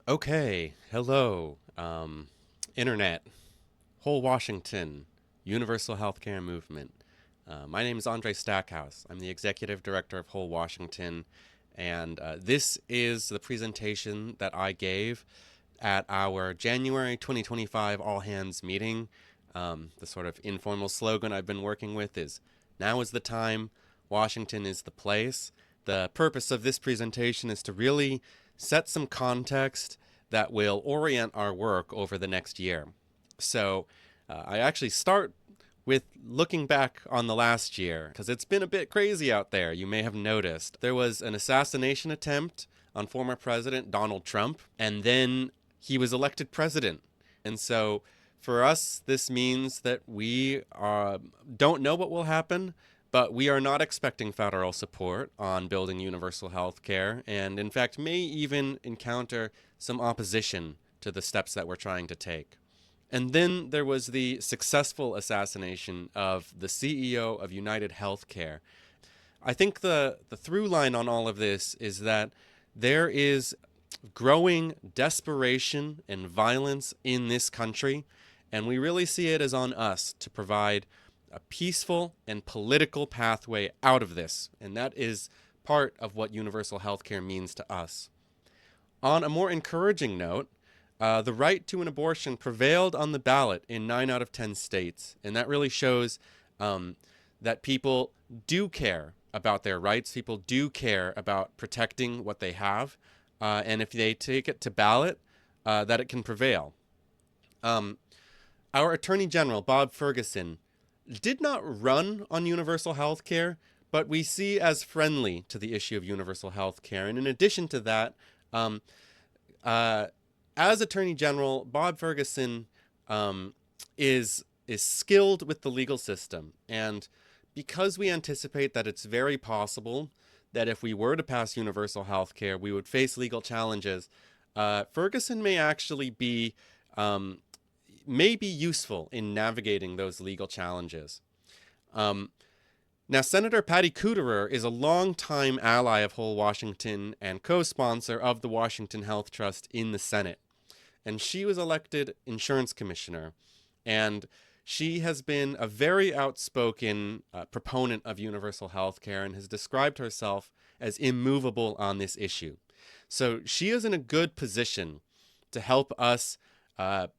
Okay, hello, Internet, whole Washington, Universal Healthcare Movement. My name is Andre Stackhouse. I'm the Executive Director of Whole Washington, and this is the presentation that I gave at our January 2025 All Hands meeting. The sort of informal slogan I've been working with is now is the time, Washington is the place. The purpose of this presentation is to really set some context that will orient our work over the next year. So I actually start with looking back on the last year, because it's been a bit crazy out there. You may have noticed there was an assassination attempt on former President Donald Trump, and then he was elected president. And so for us, this means that we don't know what will happen, but we are not expecting federal support on building universal health care, and in fact, may even encounter some opposition to the steps that we're trying to take. And then there was the successful assassination of the CEO of United Healthcare. I think the through line on all of this is that there is growing desperation and violence in this country, and we really see it as on us to provide a peaceful and political pathway out of this, and that is part of what universal healthcare means to us. On a more encouraging note, the right to an abortion prevailed on the ballot in 9 out of 10 states, and that really shows that people do care about their rights. People do care about protecting what they have, and if they take it to ballot, that it can prevail. Our Attorney General, Bob Ferguson, did not run on universal health care, but we see as friendly to the issue of universal health care. And in addition to that, um, as Attorney General, Bob Ferguson is skilled with the legal system, and because we anticipate that it's very possible that if we were to pass universal health care, we would face legal challenges, Ferguson may actually be may be useful in navigating those legal challenges. Now, Senator Patty Kuderer is a longtime ally of Whole Washington and co-sponsor of the Washington Health Trust in the Senate. And she was elected insurance commissioner. And she has been a very outspoken proponent of universal health care and has described herself as immovable on this issue. So she is in a good position to help us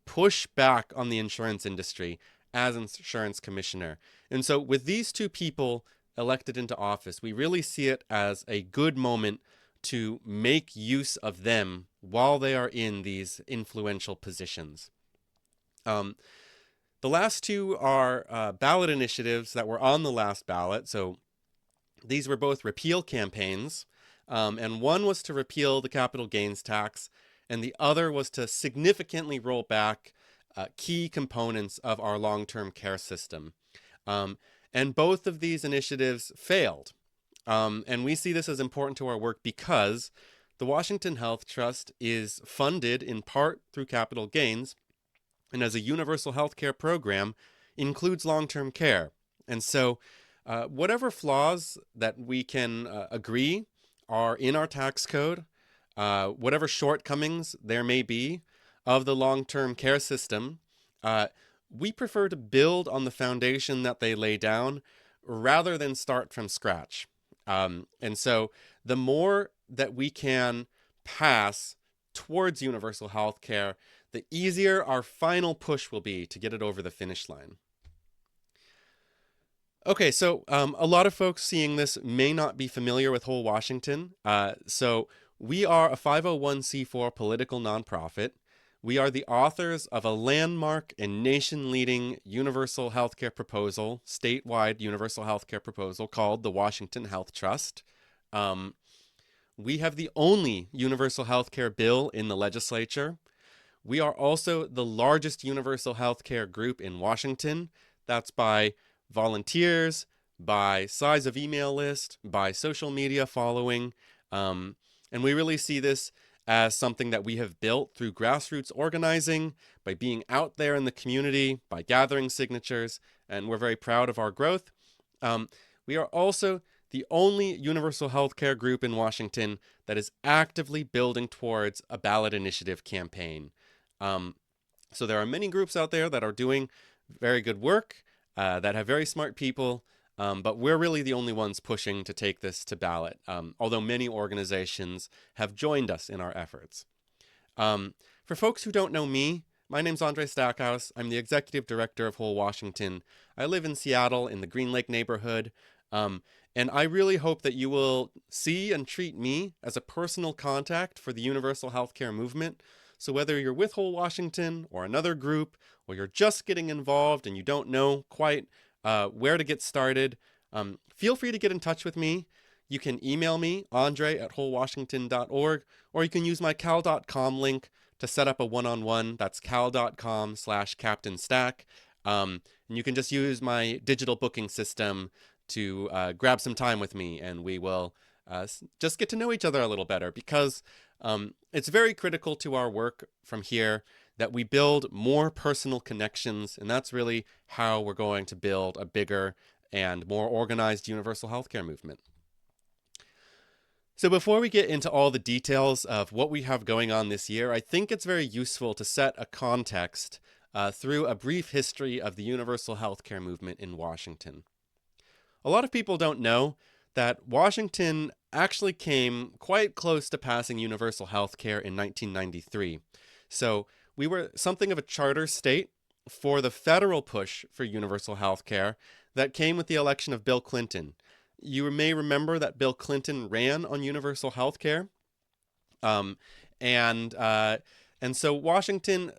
push back on the insurance industry as insurance commissioner. And so with these two people elected into office, we really see it as a good moment to make use of them while they are in these influential positions. The last two are ballot initiatives that were on the last ballot. So these were both repeal campaigns, and one was to repeal the capital gains tax, and the other was to significantly roll back key components of our long-term care system. And both of these initiatives failed. And we see this as important to our work because the Washington Health Trust is funded in part through capital gains, and as a universal health care program, includes long-term care. And so whatever flaws that we can agree are in our tax code, whatever shortcomings there may be of the long-term care system, we prefer to build on the foundation that they lay down rather than start from scratch. And so the more that we can pass towards universal health care, the easier our final push will be to get it over the finish line. Okay, so a lot of folks seeing this may not be familiar with Whole Washington. So we are a 501c4 political nonprofit. We are the authors of a landmark and nation-leading universal healthcare proposal, statewide universal healthcare proposal called the Washington Health Trust. We have the only universal healthcare bill in the legislature. We are also the largest universal healthcare group in Washington. That's by volunteers, by size of email list, by social media following. And we really see this as something that we have built through grassroots organizing, by being out there in the community, by gathering signatures, and we're very proud of our growth. We are also the only universal healthcare group in Washington that is actively building towards a ballot initiative campaign. Um, so there are many groups out there that are doing very good work, that have very smart people, but we're really the only ones pushing to take this to ballot, although many organizations have joined us in our efforts. For folks who don't know me, my name's Andre Stackhouse. I'm the executive director of Whole Washington. I live in Seattle in the Green Lake neighborhood, and I really hope that you will see and treat me as a personal contact for the universal healthcare movement. So whether you're with Whole Washington or another group, or you're just getting involved and you don't know quite where to get started, feel free to get in touch with me. You can email me, andre@wholewashington.org, or you can use my cal.com link to set up a one-on-one. That's cal.com/CaptainStack. And you can just use my digital booking system to grab some time with me, and we will just get to know each other a little better, because it's very critical to our work from here that we build more personal connections, and that's really how we're going to build a bigger and more organized universal healthcare movement. So before we get into all the details of what we have going on this year, I think it's very useful to set a context through a brief history of the universal healthcare movement in Washington. A lot of people don't know that Washington actually came quite close to passing universal healthcare in 1993. So we were something of a charter state for the federal push for universal healthcare that came with the election of Bill Clinton. You may remember that Bill Clinton ran on universal health care. And so Washington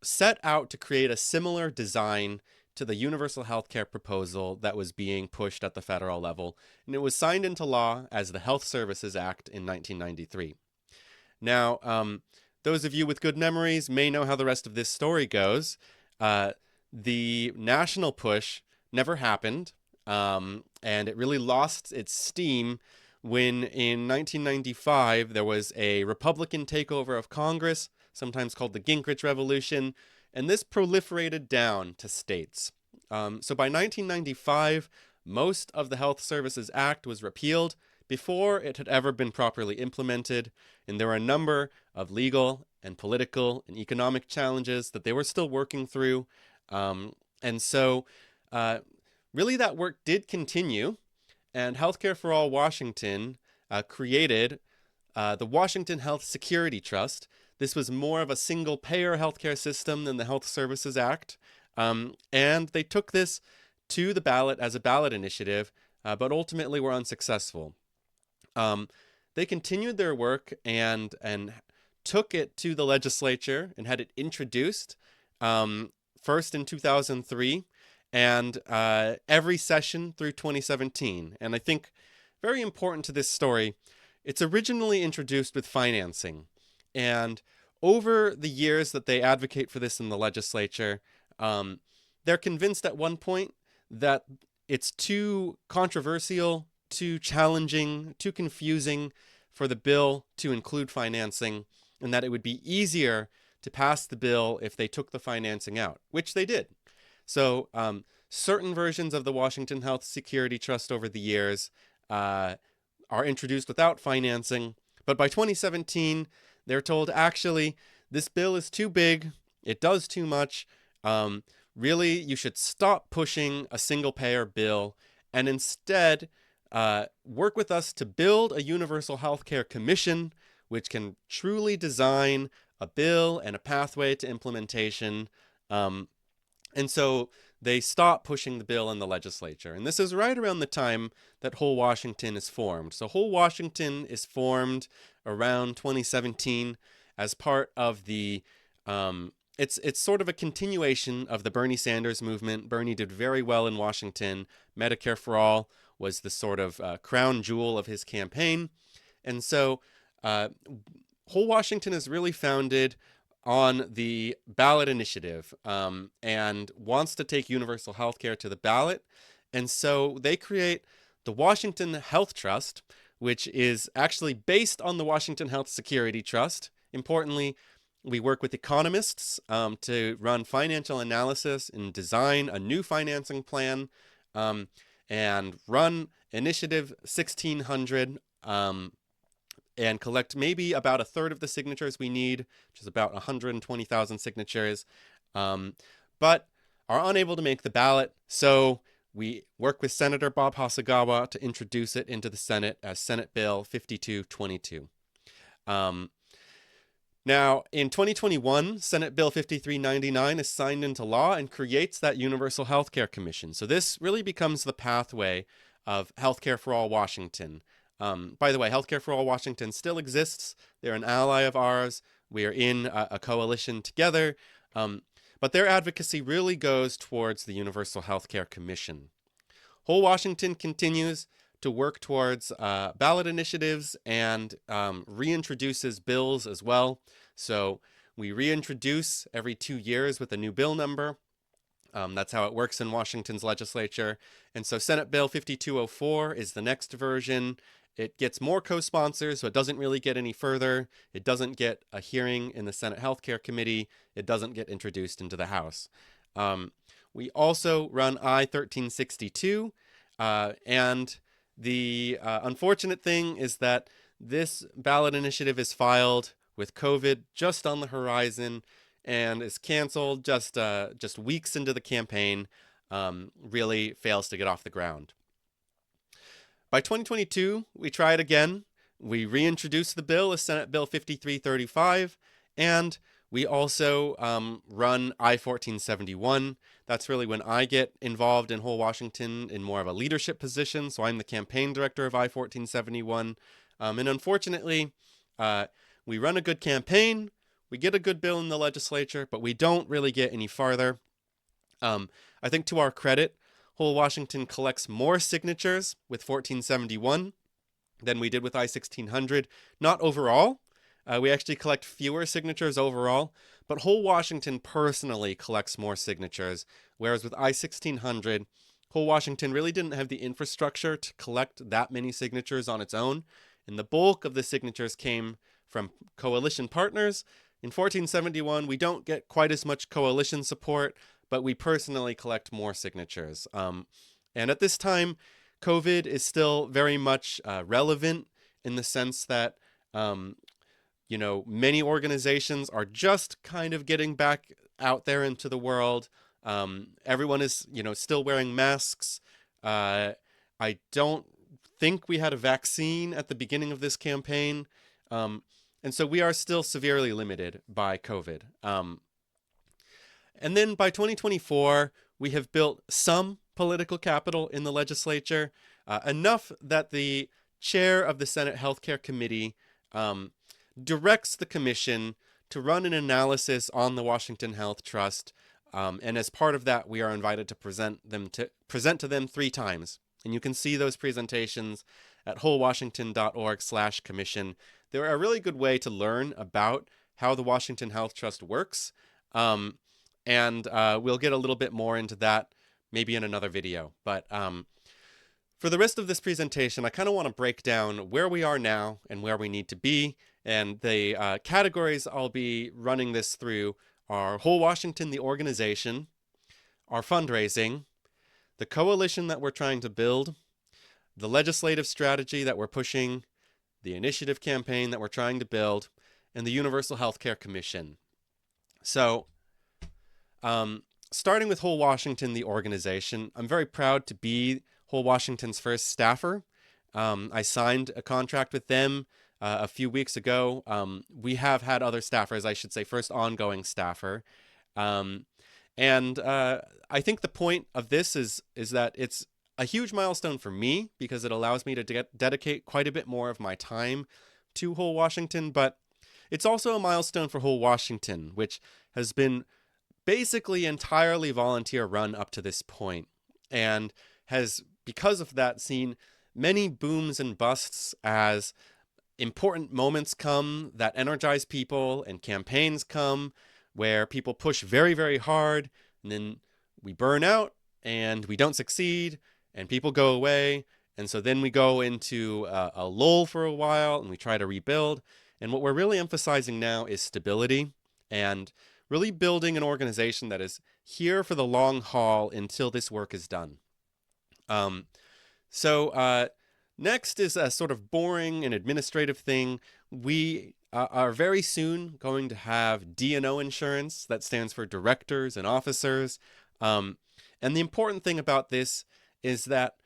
set out to create a similar design to the universal health care proposal that was being pushed at the federal level. And it was signed into law as the Health Services Act in 1993. Now, those of you with good memories may know how the rest of this story goes. The national push never happened. And it really lost its steam when in 1995 there was a Republican takeover of Congress, sometimes called the Gingrich Revolution, and this proliferated down to states. So by 1995, most of the Health Services Act was repealed before it had ever been properly implemented, and there were a number of legal and political and economic challenges that they were still working through. Really, that work did continue, and Healthcare for All Washington created the Washington Health Security Trust. This was more of a single-payer healthcare system than the Health Services Act, and they took this to the ballot as a ballot initiative, but ultimately were unsuccessful. They continued their work and took it to the legislature and had it introduced, first in 2003, and every session through 2017. And I think very important to this story, it's originally introduced with financing. And over the years that they advocate for this in the legislature, they're convinced at one point that it's too controversial, too challenging, too confusing for the bill to include financing, and that it would be easier to pass the bill if they took the financing out, which they did. So certain versions of the Washington Health Security Trust over the years are introduced without financing. But by 2017, they're told, actually, this bill is too big. It does too much. Really, you should stop pushing a single-payer bill and instead work with us to build a universal healthcare commission, which can truly design a bill and a pathway to implementation. And so they stop pushing the bill in the legislature. And this is right around the time that Whole Washington is formed. So Whole Washington is formed around 2017 as part of the, it's sort of a continuation of the Bernie Sanders movement. Bernie did very well in Washington. Medicare for All was the sort of crown jewel of his campaign. And so Whole Washington is really founded on the ballot initiative and wants to take universal health care to the ballot. And so they create the Washington Health Trust, which is actually based on the Washington Health Security Trust. Importantly, we work with economists to run financial analysis and design a new financing plan and run Initiative 1600, and collect maybe about a third of the signatures we need, which is about 120,000 signatures, but are unable to make the ballot. So we work with Senator Bob Hasagawa to introduce it into the Senate as Senate Bill 5222. Now, in 2021, Senate Bill 5399 is signed into law and creates that Universal Healthcare Commission. So this really becomes the pathway of Healthcare for All Washington. By the way, Healthcare for All Washington still exists. They're an ally of ours. We are in a coalition together. But their advocacy really goes towards the Universal Healthcare Commission. Whole Washington continues to work towards ballot initiatives and reintroduces bills as well. So we reintroduce every 2 years with a new bill number. That's how it works in Washington's legislature. And so Senate Bill 5204 is the next version. It gets more co-sponsors, so it doesn't really get any further. It doesn't get a hearing in the Senate Healthcare Committee. It doesn't get introduced into the House. We also run I-1362, and the unfortunate thing is that this ballot initiative is filed with COVID just on the horizon and is canceled just weeks into the campaign. Really fails to get off the ground. By 2022, we try it again. We reintroduce the bill as Senate Bill 5335, and we also run I-1471. That's really when I get involved in Whole Washington in more of a leadership position. So I'm the campaign director of I-1471. And unfortunately, we run a good campaign, we get a good bill in the legislature, but we don't really get any farther. I think to our credit, Whole Washington collects more signatures with 1471 than we did with I-1600. Not overall. We actually collect fewer signatures overall, but Whole Washington personally collects more signatures, whereas with I-1600, Whole Washington really didn't have the infrastructure to collect that many signatures on its own, and the bulk of the signatures came from coalition partners. In 1471, we don't get quite as much coalition support, but we personally collect more signatures. And at this time, COVID is still very much relevant in the sense that, many organizations are just kind of getting back out there into the world. Everyone is, still wearing masks. I don't think we had a vaccine at the beginning of this campaign. And so we are still severely limited by COVID. And then by 2024, we have built some political capital in the legislature, enough that the chair of the Senate Healthcare Committee directs the commission to run an analysis on the Washington Health Trust. And as part of that, we are invited to present to them 3 times. And you can see those presentations at wholewashington.org/commission. They're a really good way to learn about how the Washington Health Trust works. And we'll get a little bit more into that maybe in another video. But for the rest of this presentation, I kind of want to break down where we are now and where we need to be. And the categories I'll be running this through are Whole Washington, the organization, our fundraising, the coalition that we're trying to build, the legislative strategy that we're pushing, the initiative campaign that we're trying to build, and the Universal Healthcare Commission. So, starting with Whole Washington, the organization, I'm very proud to be Whole Washington's first staffer. I signed a contract with them a few weeks ago. We have had other staffers, I should say, first ongoing staffer. And I think the point of this is that it's a huge milestone for me because it allows me to dedicate quite a bit more of my time to Whole Washington, but it's also a milestone for Whole Washington, which has been basically entirely volunteer run up to this point and has, because of that, seen many booms and busts as important moments come that energize people and campaigns come where people push very, very hard and then we burn out and we don't succeed and people go away. And so then we go into a lull for a while and we try to rebuild. And what we're really emphasizing now is stability and really building an organization that is here for the long haul until this work is done. So next is a sort of boring and administrative thing. We are very soon going to have D&O insurance. That stands for directors and officers. Um, and the important thing about this is that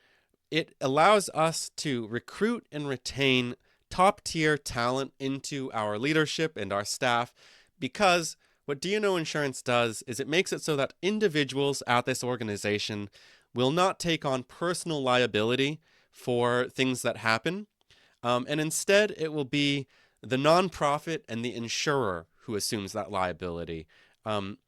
it allows us to recruit and retain top tier talent into our leadership and our staff, because what D&O insurance does is it makes it so that individuals at this organization will not take on personal liability for things that happen, and instead it will be the nonprofit and the insurer who assumes that liability. Um,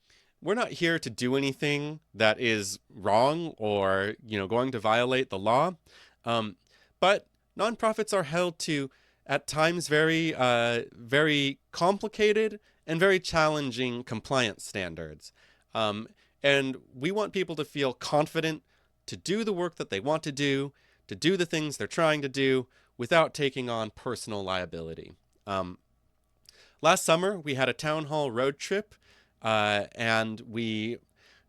we're not here to do anything that is wrong or going to violate the law, but nonprofits are held to at times very complicated and very challenging compliance standards. Um, and we want people to feel confident to do the work that they want to do the things they're trying to do without taking on personal liability. Um, Last summer, we had a town hall road trip, and we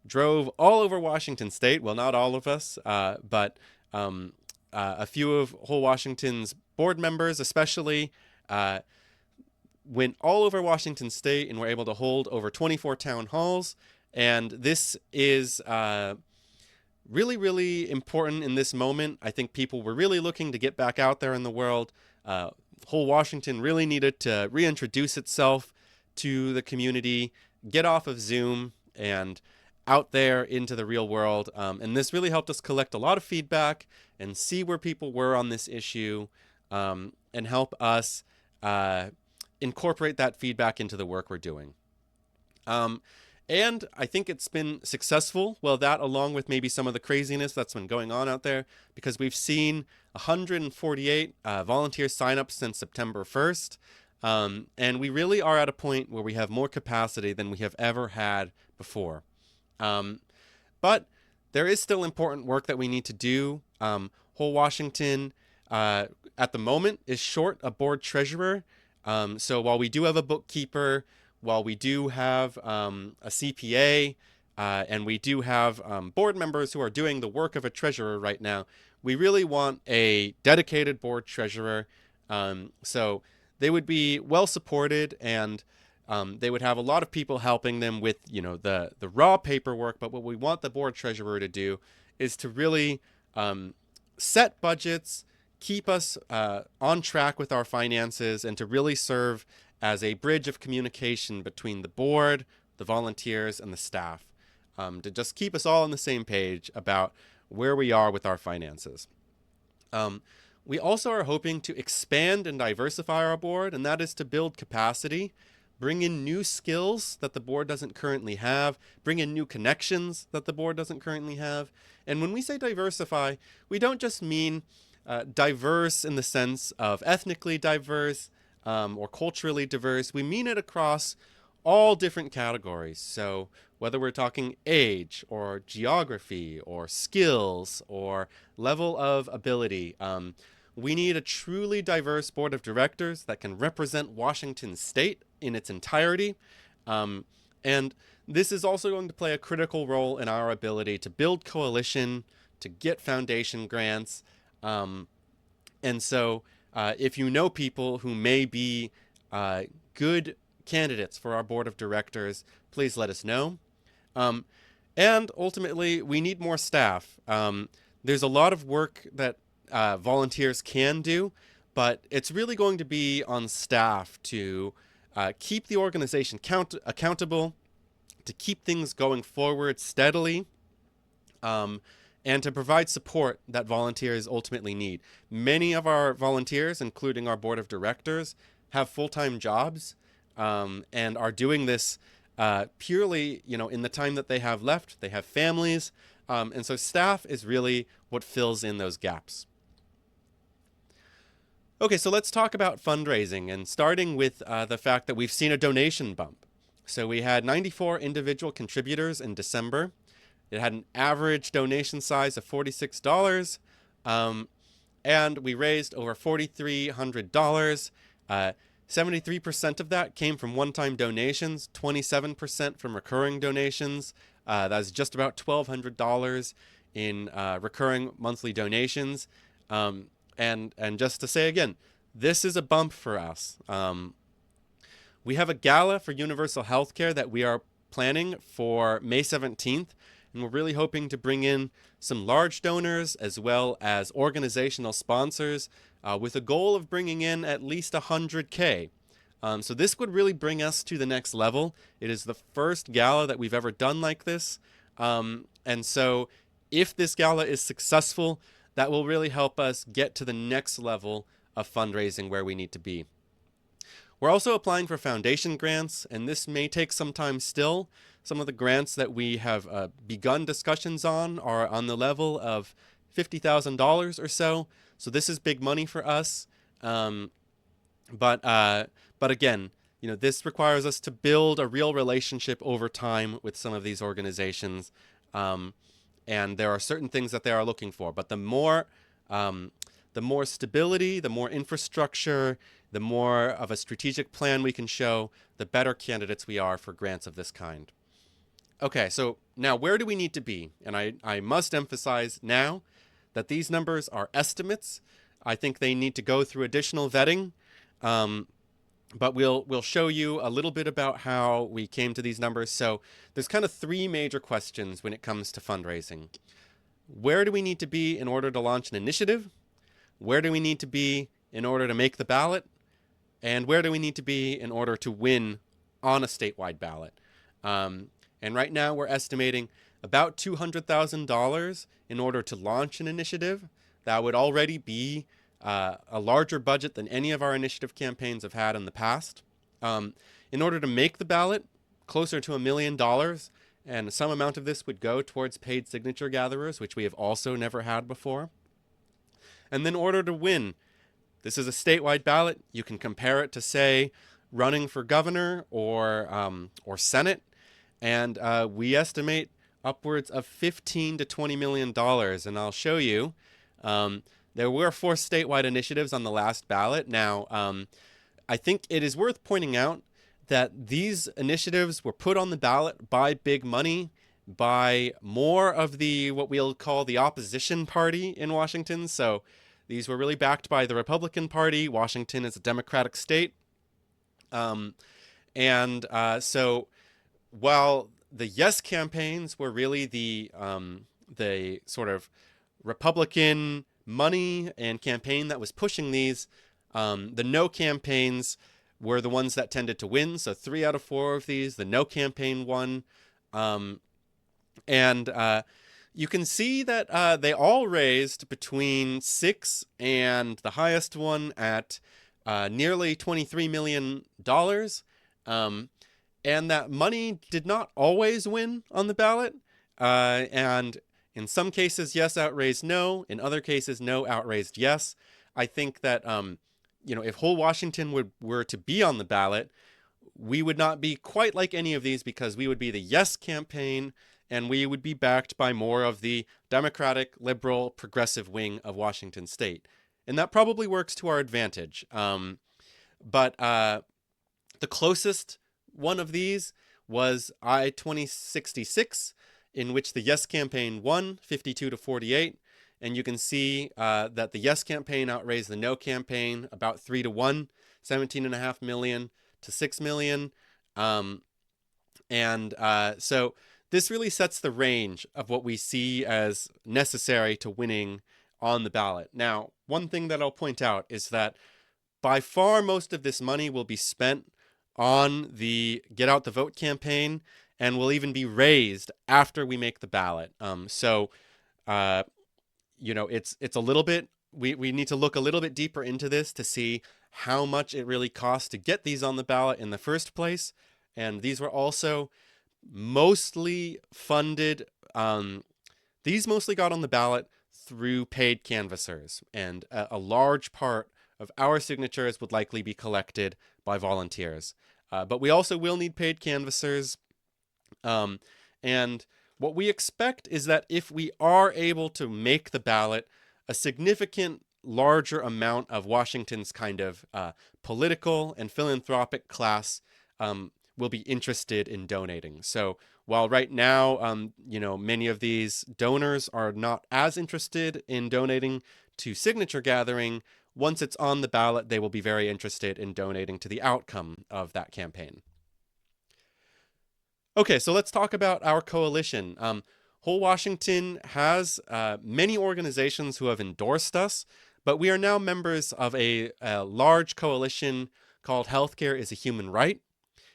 drove all over Washington State. Well, not all of us, but a few of Whole Washington's board members, especially, uh, went all over Washington State and were able to hold over 24 town halls. And this is really, really important in this moment. I think people were really looking to get back out there in the world. Whole Washington really needed to reintroduce itself to the community, get off of Zoom and out there into the real world. And this really helped us collect a lot of feedback and see where people were on this issue, and help us incorporate that feedback into the work we're doing. And I think it's been successful. Well, that along with maybe some of the craziness that's been going on out there, because we've seen 148 volunteer signups since September 1st. And we really are at a point where we have more capacity than we have ever had before. But there is still important work that we need to do. Whole Washington, at the moment, is short a board treasurer. So while we do have a bookkeeper, while we do have a CPA, and we do have board members who are doing the work of a treasurer right now, we really want a dedicated board treasurer. So they would be well supported, and they would have a lot of people helping them with the raw paperwork. But what we want the board treasurer to do is to really set budgets, keep us on track with our finances, and to really serve as a bridge of communication between the board, the volunteers, and the staff, to just keep us all on the same page about where we are with our finances. We also are hoping to expand and diversify our board, and that is to build capacity, bring in new skills that the board doesn't currently have, bring in new connections that the board doesn't currently have. And when we say diversify, we don't just mean diverse in the sense of ethnically diverse, or culturally diverse. We mean it across all different categories. So whether we're talking age or geography or skills or level of ability, we need a truly diverse board of directors that can represent Washington State in its entirety. And this is also going to play a critical role in our ability to build coalition, to get foundation grants. And so if you know people who may be good candidates for our board of directors, please let us know. And ultimately, we need more staff. There's a lot of work that volunteers can do, but it's really going to be on staff to keep the organization accountable, to keep things going forward steadily, and to provide support that volunteers ultimately need. Many of our volunteers, including our board of directors, have full-time jobs, and are doing this purely, in the time that they have left. They have families, and so staff is really what fills in those gaps. Okay, so let's talk about fundraising, and starting with the fact that we've seen a donation bump. So we had 94 individual contributors in December. It had an average donation size of $46, and we raised over $4,300. 73% of that came from one-time donations, 27% from recurring donations. That's just about $1,200 in recurring monthly donations. And just to say again, this is a bump for us. We have a gala for universal healthcare that we are planning for May 17th, and we're really hoping to bring in some large donors as well as organizational sponsors with a goal of bringing in at least 100K. So this would really bring us to the next level. It is the first gala that we've ever done like this. And so if this gala is successful, that will really help us get to the next level of fundraising where we need to be. We're also applying for foundation grants, and this may take some time still. Some of the grants that we have begun discussions on are on the level of $50,000 or so. So this is big money for us. But again, this requires us to build a real relationship over time with some of these organizations. And there are certain things that they are looking for. But the more stability, the more infrastructure, the more of a strategic plan we can show, the better candidates we are for grants of this kind. Okay, so now where do we need to be? And I must emphasize now that these numbers are estimates. I think they need to go through additional vetting. But we'll show you a little bit about how we came to these numbers. So there's kind of three major questions when it comes to fundraising. Where do we need to be in order to launch an initiative? Where do we need to be in order to make the ballot? And where do we need to be in order to win on a statewide ballot? And right now we're estimating about $200,000 in order to launch an initiative. That would already be a larger budget than any of our initiative campaigns have had in the past. In order to make the ballot, closer to $1 million, and some amount of this would go towards paid signature gatherers, which we have also never had before. And then in order to win, this is a statewide ballot. You can compare it to, say, running for governor or Senate, and we estimate upwards of $15 to $20 million. And I'll show you. There were 4 statewide initiatives on the last ballot. Now, I think it is worth pointing out that these initiatives were put on the ballot by big money, by more of the what we'll call the opposition party in Washington. So these were really backed by the Republican Party. Washington is a Democratic state. So while the yes campaigns were really the sort of Republican money and campaign that was pushing these, the no campaigns were the ones that tended to win. So 3 out of 4 of these, the no campaign won. You can see that they all raised between $6 and the highest one at nearly $23 million. And that money did not always win on the ballot. And in some cases, yes outraised no. In other cases, no outraised yes. I think that if whole Washington were to be on the ballot, we would not be quite like any of these because we would be the yes campaign and we would be backed by more of the Democratic, liberal, progressive wing of Washington state. And that probably works to our advantage. But the closest one of these was I-2066, in which the yes campaign won 52 to 48. And you can see that the yes campaign outraised the no campaign about 3 to 1, 17.5 million to 6 million. So this really sets the range of what we see as necessary to winning on the ballot. Now, one thing that I'll point out is that by far most of this money will be spent on the Get Out the Vote campaign and will even be raised after we make the ballot. It's a little bit, we need to look a little bit deeper into this to see how much it really costs to get these on the ballot in the first place. And these were also mostly funded, these mostly got on the ballot through paid canvassers. And a large part of our signatures would likely be collected by volunteers. But we also will need paid canvassers. And what we expect is that if we are able to make the ballot, a significant larger amount of Washington's kind of political and philanthropic class will be interested in donating. So while right now, many of these donors are not as interested in donating to signature gathering, once it's on the ballot, they will be very interested in donating to the outcome of that campaign. Okay, so let's talk about our coalition. Whole Washington has many organizations who have endorsed us, but we are now members of a large coalition called Healthcare is a Human Right.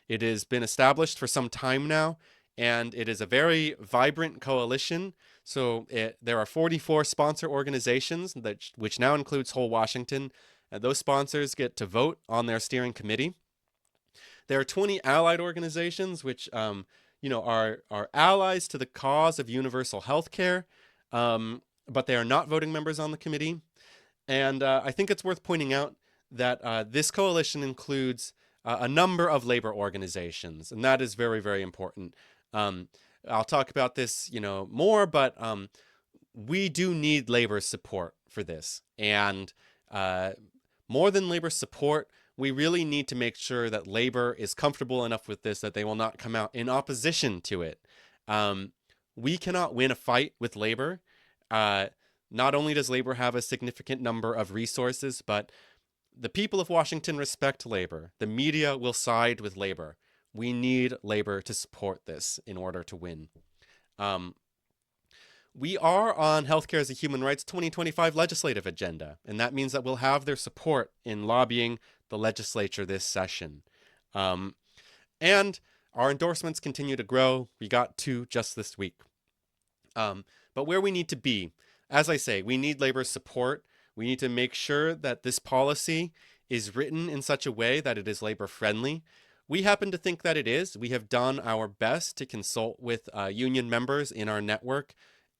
It has been established for some time now, and it is a very vibrant coalition. So there are 44 sponsor organizations, which now includes Whole Washington. And those sponsors get to vote on their steering committee. There are 20 allied organizations, which are allies to the cause of universal health care, but they are not voting members on the committee. And I think it's worth pointing out that this coalition includes a number of labor organizations, and that is very, very important. I'll talk about this, more, but we do need labor support for this. And more than labor support, we really need to make sure that labor is comfortable enough with this that they will not come out in opposition to it. We cannot win a fight with labor. Not only does labor have a significant number of resources, but the people of Washington respect labor. The media will side with labor. We need labor to support this in order to win. We are on Healthcare as a Human Rights 2025 legislative agenda, and that means that we'll have their support in lobbying the legislature this session. And our endorsements continue to grow. We got 2 just this week. But where we need to be, as I say, we need labor support. We need to make sure that this policy is written in such a way that it is labor friendly. We happen to think that it is. We have done our best to consult with union members in our network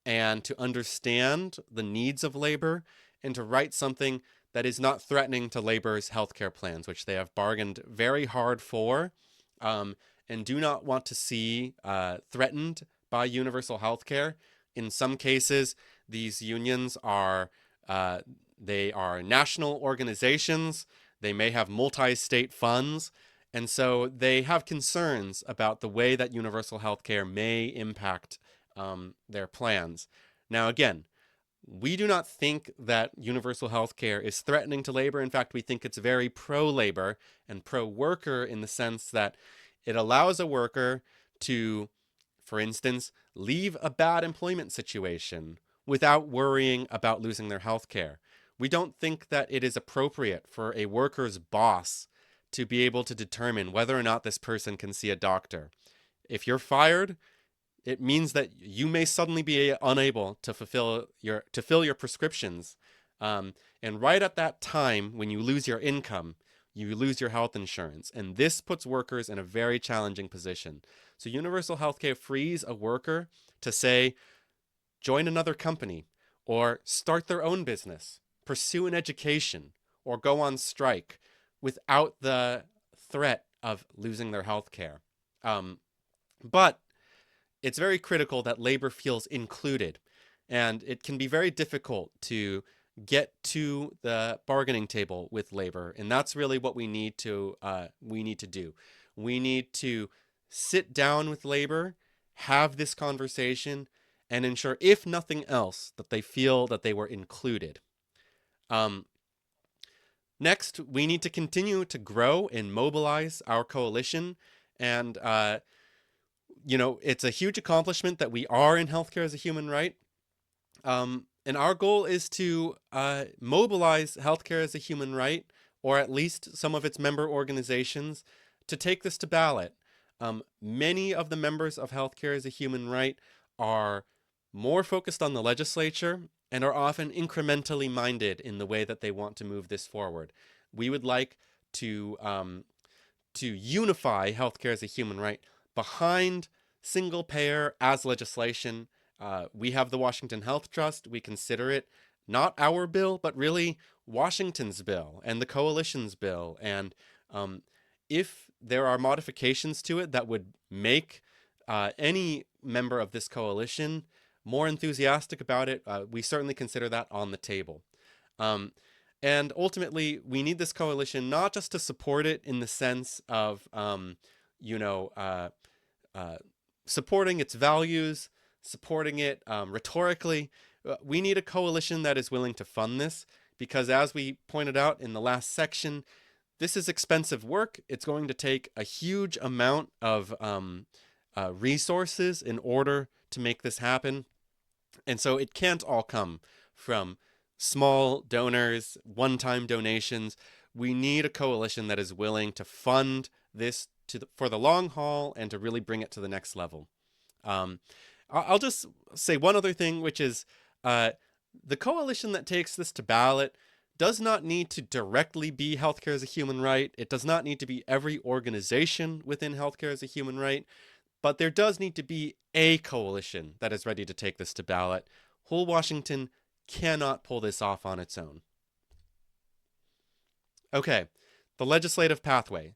and to understand the needs of labor and to write something that is not threatening to labor's healthcare plans, which they have bargained very hard for, and do not want to see threatened by universal healthcare. In some cases, these unions are they are national organizations. They may have multi-state funds, and so they have concerns about the way that universal healthcare may impact their plans. Now, again, we do not think that universal health care is threatening to labor. In fact, we think it's very pro-labor and pro-worker in the sense that it allows a worker to, for instance, leave a bad employment situation without worrying about losing their health care. We don't think that it is appropriate for a worker's boss to be able to determine whether or not this person can see a doctor. If you're fired, it means that you may suddenly be unable to fill your prescriptions. And right at that time, when you lose your income, you lose your health insurance. And this puts workers in a very challenging position. So universal healthcare frees a worker to say, join another company, or start their own business, pursue an education, or go on strike without the threat of losing their health care. But it's very critical that labor feels included, and it can be very difficult to get to the bargaining table with labor, and that's really what we need to do. We need to sit down with labor, have this conversation, and ensure, if nothing else, that they feel that they were included. Next, we need to continue to grow and mobilize our coalition, and it's a huge accomplishment that we are in healthcare as a human right. And our goal is to mobilize healthcare as a human right, or at least some of its member organizations, to take this to ballot. Many of the members of healthcare as a human right are more focused on the legislature and are often incrementally minded in the way that they want to move this forward. We would like to unify healthcare as a human right behind single payer as legislation. We have the Washington Health Trust. We consider it not our bill, but really Washington's bill and the coalition's bill. And if there are modifications to it that would make any member of this coalition more enthusiastic about it, we certainly consider that on the table. And ultimately, we need this coalition not just to support it in the sense of you know, uh, supporting its values, supporting it rhetorically. We need a coalition that is willing to fund this because, as we pointed out in the last section, this is expensive work. It's going to take a huge amount of resources in order to make this happen. And so it can't all come from small donors, one time donations. We need a coalition that is willing to fund this for the long haul and to really bring it to the next level. Um, I'll just say one other thing, which is uh, the coalition that takes this to ballot does not need to directly be healthcare as a human right. It does not need to be every organization within healthcare as a human right. But there does need to be a coalition that is ready to take this to ballot. Whole Washington cannot pull this off on its own. Okay, the legislative pathway.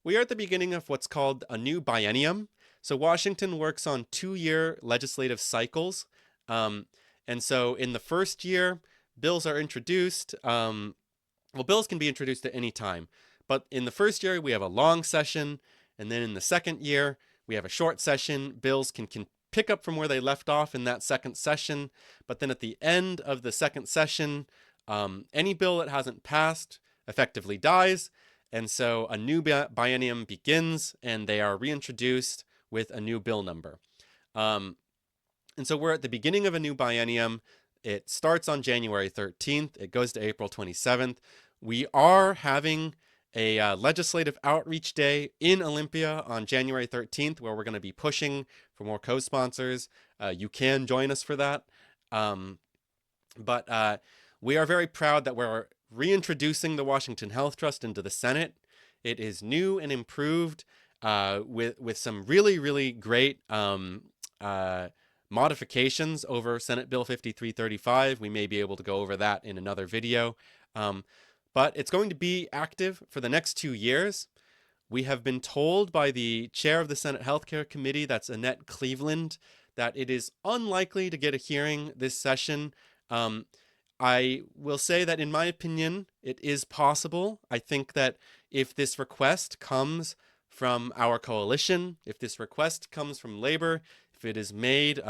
We are at the beginning of what's called a new biennium. So Washington works on 2-year legislative cycles. And so in the first year, bills are introduced. Well, bills can be introduced at any time. But in the first year, we have a long session. And then in the second year, we have a short session. Bills can pick up from where they left off in that second session. But then at the end of the second session, any bill that hasn't passed effectively dies. And so a new biennium begins and they are reintroduced with a new bill number. And so we're at the beginning of a new biennium. It starts on January 13th. It goes to April 27th. We are having a legislative outreach day in Olympia on January 13th, where we're going to be pushing for more co-sponsors. You can join us for that. But we are very proud that we're reintroducing the Washington Health Trust into the Senate. It is new and improved with some really, really great modifications over Senate Bill 5335. We may be able to go over that in another video. But it's going to be active for the next 2 years. We have been told by the chair of the Senate Healthcare Committee, that's Annette Cleveland, that it is unlikely to get a hearing this session. I will say that in my opinion, it is possible. I think that if this request comes from our coalition, if this request comes from labor, if it is made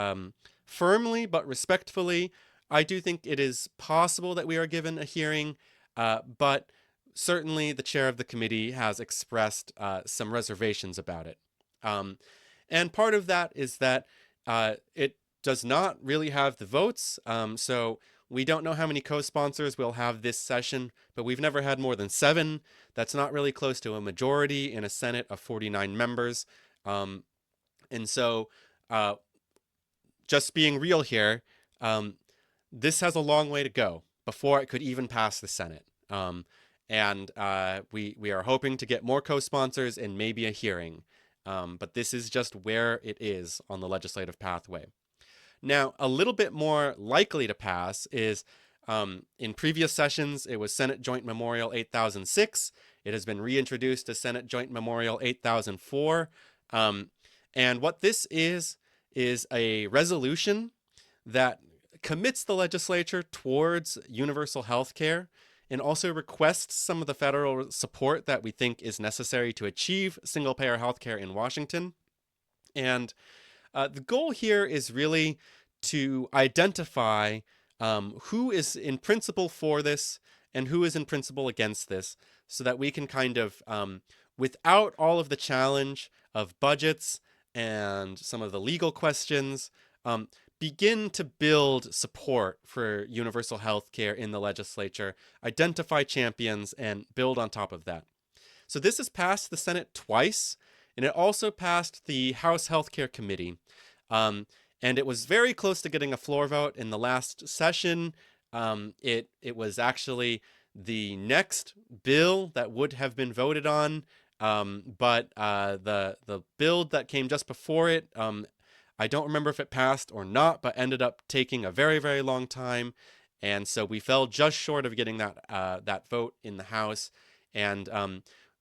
firmly but respectfully, I do think it is possible that we are given a hearing, but certainly the chair of the committee has expressed some reservations about it. And part of that is that it does not really have the votes. So we don't know how many co-sponsors will have this session, but we've never had more than 7. That's not really close to a majority in a Senate of 49 members. And so just being real here, this has a long way to go before it could even pass the Senate. And we are hoping to get more co-sponsors and maybe a hearing. But this is just where it is on the legislative pathway. Now, a little bit more likely to pass is in previous sessions, it was Senate Joint Memorial 8006. It has been reintroduced as Senate Joint Memorial 8004. And what this is a resolution that commits the legislature towards universal health care and also requests some of the federal support that we think is necessary to achieve single-payer health care in Washington. And the goal here is really to identify who is in principle for this and who is in principle against this, so that we can kind of, without all of the challenge of budgets and some of the legal questions, begin to build support for universal health care in the legislature, identify champions, and build on top of that. So this has passed the Senate twice, and it also passed the House Healthcare Committee. And it was very close to getting a floor vote in the last session. It was actually the next bill that would have been voted on, but the bill that came just before it, I don't remember if it passed or not, but ended up taking a very, very long time. And so we fell just short of getting that vote in the House. And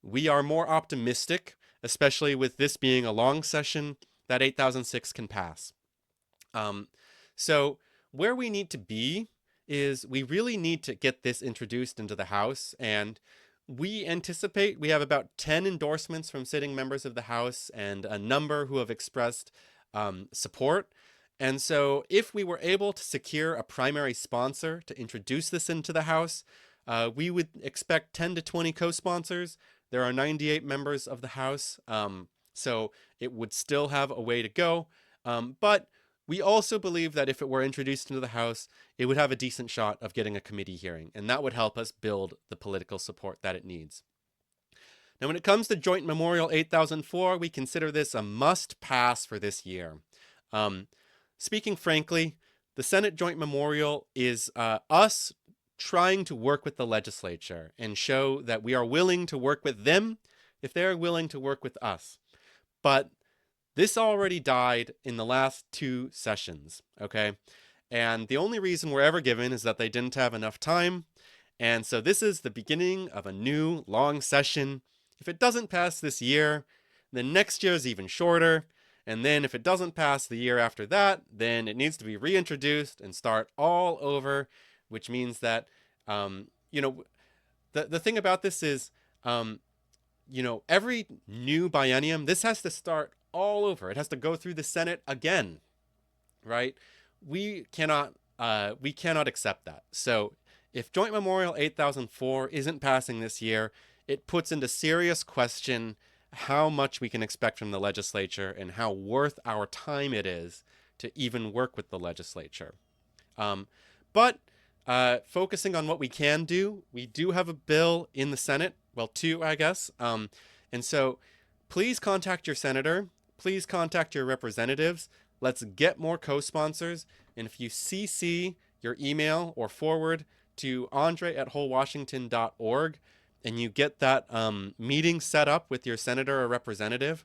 we are more optimistic, especially with this being a long session, that 8006 can pass. So where we need to be is we really need to get this introduced into the House, and We anticipate we have about 10 endorsements from sitting members of the House and a number who have expressed support. And so, if we were able to secure a primary sponsor to introduce this into the House, we would expect 10 to 20 co sponsors. There are 98 members of the House, so it would still have a way to go. But we also believe that if it were introduced into the House, it would have a decent shot of getting a committee hearing, and that would help us build the political support that it needs. Now, when it comes to Joint Memorial 8004, we consider this a must pass for this year. Speaking frankly, the Senate Joint Memorial is us trying to work with the legislature and show that we are willing to work with them if they're willing to work with us. But this already died in the last 2 sessions, okay? And the only reason we're ever given is that they didn't have enough time. And so this is the beginning of a new long session. If it doesn't pass this year, then next year is even shorter. And then if it doesn't pass the year after that, then it needs to be reintroduced and start all over, which means that, the thing about this is, every new biennium, this has to start all over. It has to go through the Senate again, right? We cannot accept that. So if Joint Memorial 8004 isn't passing this year, it puts into serious question how much we can expect from the legislature and how worth our time it is to even work with the legislature. But focusing on what we can do, we do have a bill in the Senate, well, 2, I guess. And so please contact your senator. Please contact your representatives. Let's get more co-sponsors. And if you CC your email or forward to andre@wholewashington.org and you get that meeting set up with your senator or representative,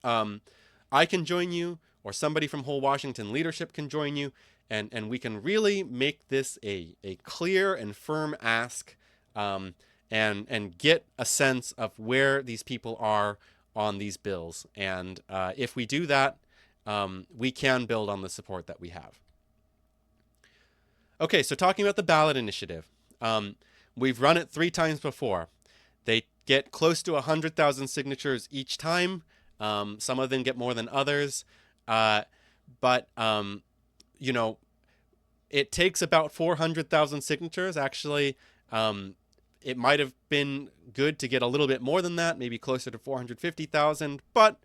I can join you, or somebody from Whole Washington leadership can join you, and we can really make this a clear and firm ask, and get a sense of where these people are on these bills. And if we do that, we can build on the support that we have. Okay, so talking about the ballot initiative, we've run it 3 times before. They get close to 100,000 signatures each time. Some of them get more than others, but it takes about 400,000 signatures. Actually, it might have been good to get a little bit more than that, maybe closer to 450,000. But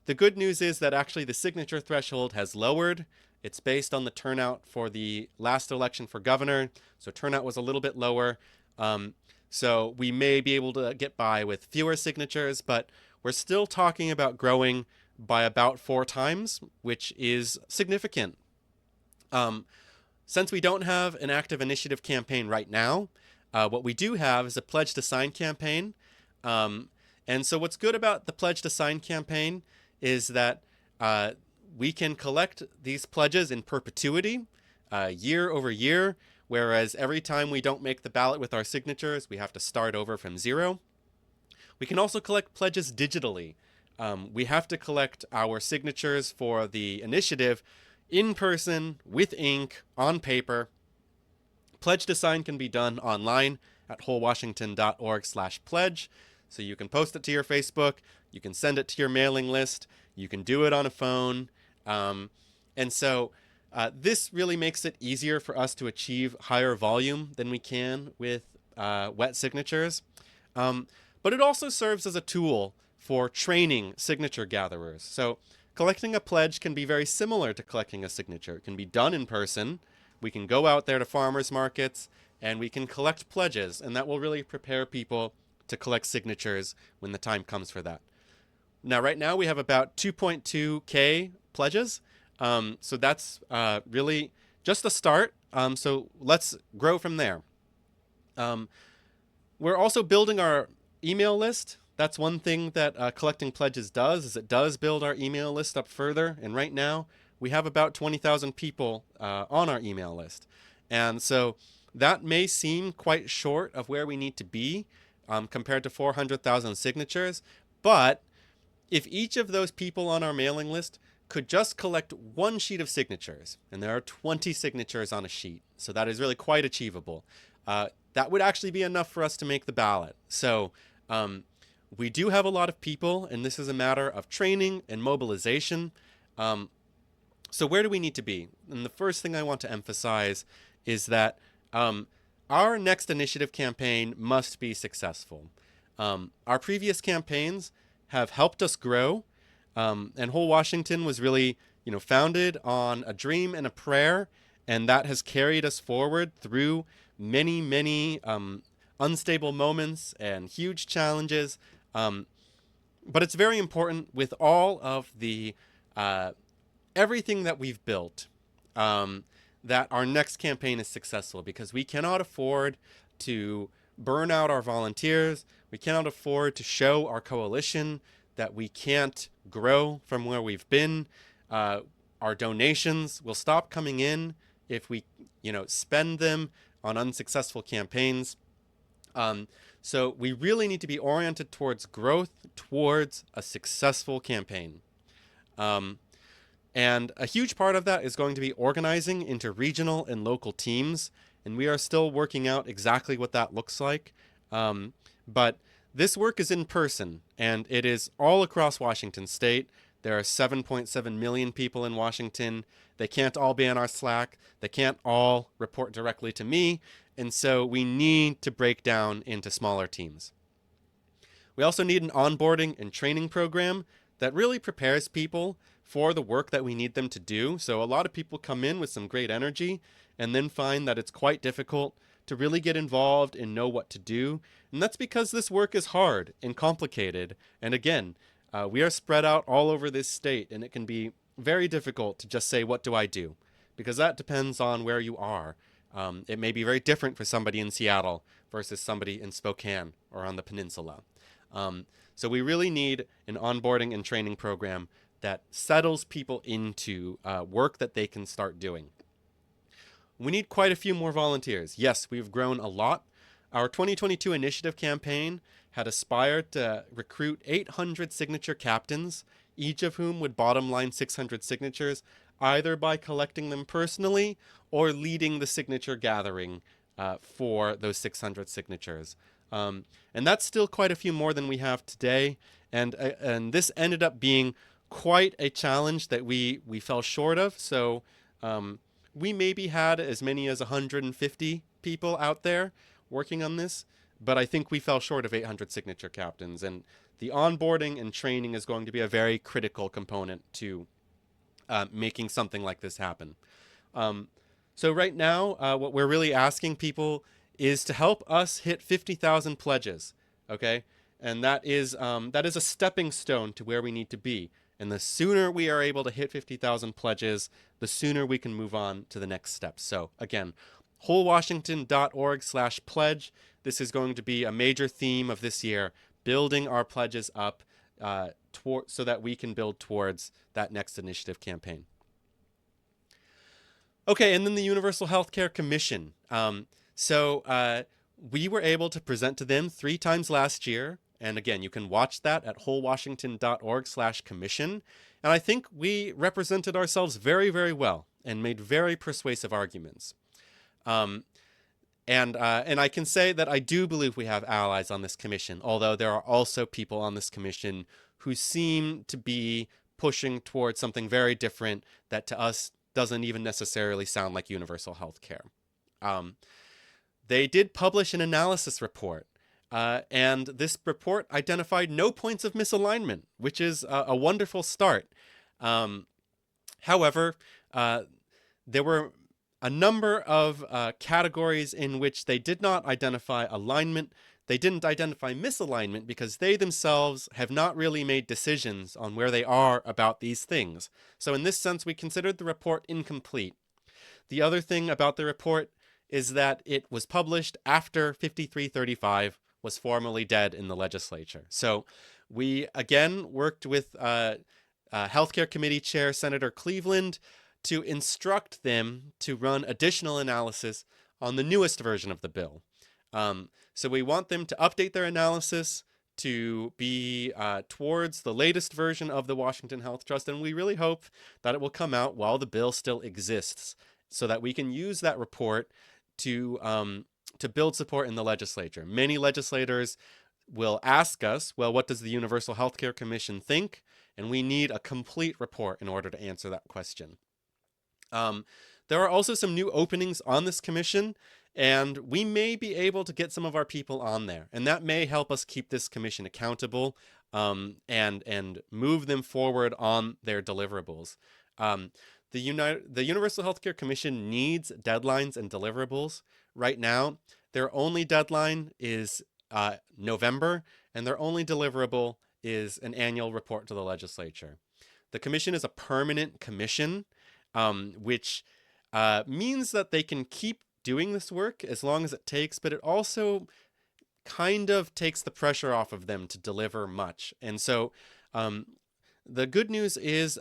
the good news is that actually the signature threshold has lowered. It's based on the turnout for the last election for governor, so turnout was a little bit lower. So we may be able to get by with fewer signatures, but we're still talking about growing by about 4 times, which is significant. Since we don't have an active initiative campaign right now, what we do have is a Pledge to Sign campaign. And so what's good about the Pledge to Sign campaign is that we can collect these pledges in perpetuity, year over year, whereas every time we don't make the ballot with our signatures, we have to start over from 0. We can also collect pledges digitally. We have to collect our signatures for the initiative in person, with ink, on paper. Pledge to Sign can be done online at wholewashington.org/pledge. So you can post it to your Facebook, you can send it to your mailing list, you can do it on a phone. And so this really makes it easier for us to achieve higher volume than we can with wet signatures. But it also serves as a tool for training signature gatherers. So collecting a pledge can be very similar to collecting a signature. It can be done in person. We can go out there to farmers markets and we can collect pledges, and that will really prepare people to collect signatures when the time comes for that. Now, right now we have about 2.2K pledges. So that's really just a start. So let's grow from there. We're also building our email list. That's one thing that collecting pledges does, is it does build our email list up further. And right now we have about 20,000 people on our email list. And so that may seem quite short of where we need to be compared to 400,000 signatures. But if each of those people on our mailing list could just collect 1 sheet of signatures, and there are 20 signatures on a sheet, so that is really quite achievable. that would actually be enough for us to make the ballot. So we do have a lot of people, and this is a matter of training and mobilization. So where do we need to be? And the first thing I want to emphasize is that our next initiative campaign must be successful. Our previous campaigns have helped us grow, and Whole Washington was really, founded on a dream and a prayer, and that has carried us forward through many, many unstable moments and huge challenges. But it's very important with all of the everything that we've built, that our next campaign is successful, because we cannot afford to burn out our volunteers. We cannot afford to show our coalition that we can't grow from where we've been. Our donations will stop coming in if we, spend them on unsuccessful campaigns. So we really need to be oriented towards growth, towards a successful campaign. And a huge part of that is going to be organizing into regional and local teams. And we are still working out exactly what that looks like. But this work is in person, and it is all across Washington state. There are 7.7 million people in Washington. They can't all be on our Slack. They can't all report directly to me. And so we need to break down into smaller teams. We also need an onboarding and training program that really prepares people for the work that we need them to do. So a lot of people come in with some great energy and then find that it's quite difficult to really get involved and know what to do. And that's because this work is hard and complicated. And again, we are spread out all over this state, and it can be very difficult to just say, what do I do? Because that depends on where you are. It may be very different for somebody in Seattle versus somebody in Spokane or on the peninsula. So we really need an onboarding and training program that settles people into work that they can start doing. We need quite a few more volunteers. Yes, we've grown a lot. Our 2022 initiative campaign had aspired to recruit 800 signature captains, each of whom would bottom line 600 signatures, either by collecting them personally or leading the signature gathering for those 600 signatures. And that's still quite a few more than we have today. And this ended up being quite a challenge that we fell short of. So we maybe had as many as 150 people out there working on this, but I think we fell short of 800 signature captains. And the onboarding and training is going to be a very critical component to making something like this happen. So right now, what we're really asking people is to help us hit 50,000 pledges, okay? And that is a stepping stone to where we need to be. And the sooner we are able to hit 50,000 pledges, the sooner we can move on to the next steps. So again, wholewashington.org/pledge. This is going to be a major theme of this year, building our pledges up so that we can build towards that next initiative campaign. Okay, and then the Universal Healthcare Commission. We were able to present to them 3 times last year. And again, you can watch that at wholewashington.org/commission. And I think we represented ourselves very, very well and made very persuasive arguments. And I can say that I do believe we have allies on this commission, although there are also people on this commission who seem to be pushing towards something very different that to us doesn't even necessarily sound like universal health care. They did publish an analysis report. And this report identified no points of misalignment, which is a wonderful start. However, there were a number of categories in which they did not identify alignment. They didn't identify misalignment because they themselves have not really made decisions on where they are about these things. So in this sense, we considered the report incomplete. The other thing about the report is that it was published after 5335 was formally dead in the legislature. So we again worked with Healthcare Committee Chair Senator Cleveland to instruct them to run additional analysis on the newest version of the bill. So we want them to update their analysis to be towards the latest version of the Washington Health Trust, and we really hope that it will come out while the bill still exists so that we can use that report to to build support in the legislature. Many legislators will ask us, well, what does the Universal Healthcare Commission think? And we need a complete report in order to answer that question. There are also some new openings on this commission, and we may be able to get some of our people on there. And that may help us keep this commission accountable and move them forward on their deliverables. The Universal Healthcare Commission needs deadlines and deliverables. Right now, their only deadline is November, and their only deliverable is an annual report to the legislature. The commission is a permanent commission, which means that they can keep doing this work as long as it takes, but it also kind of takes the pressure off of them to deliver much. And so the good news is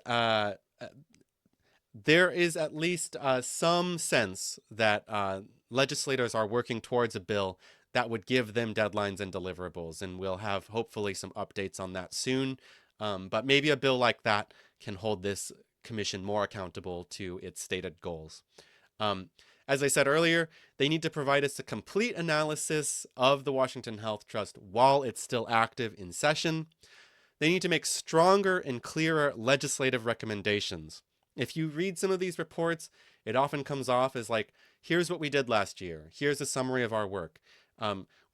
there is at least some sense that legislators are working towards a bill that would give them deadlines and deliverables, and we'll have hopefully some updates on that soon. But maybe a bill like that can hold this commission more accountable to its stated goals. As I said earlier, they need to provide us a complete analysis of the Washington Health Trust while it's still active in session. They need to make stronger and clearer legislative recommendations. If you read some of these reports, it often comes off as like, here's what we did last year. Here's a summary of our work.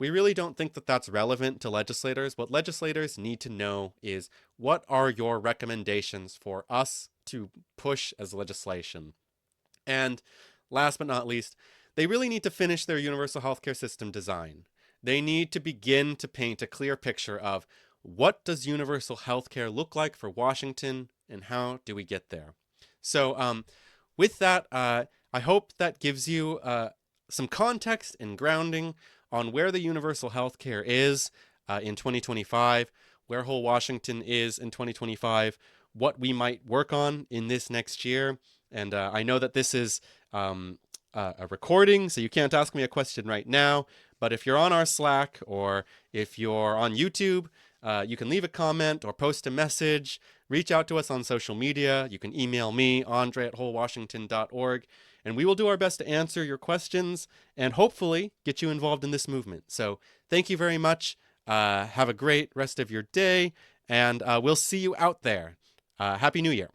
We really don't think that that's relevant to legislators. What legislators need to know is, what are your recommendations for us to push as legislation? And last but not least, they really need to finish their universal healthcare system design. They need to begin to paint a clear picture of, what does universal healthcare look like for Washington, and how do we get there? So with that, I hope that gives you some context and grounding on where the universal healthcare is in 2025, where Whole Washington is in 2025, what we might work on in this next year. And I know that this is a recording, so you can't ask me a question right now, but if you're on our Slack or if you're on YouTube, you can leave a comment or post a message, reach out to us on social media. You can email me, andre@wholewashington.org, and we will do our best to answer your questions and hopefully get you involved in this movement. So thank you very much. Have a great rest of your day, and we'll see you out there. Happy New Year.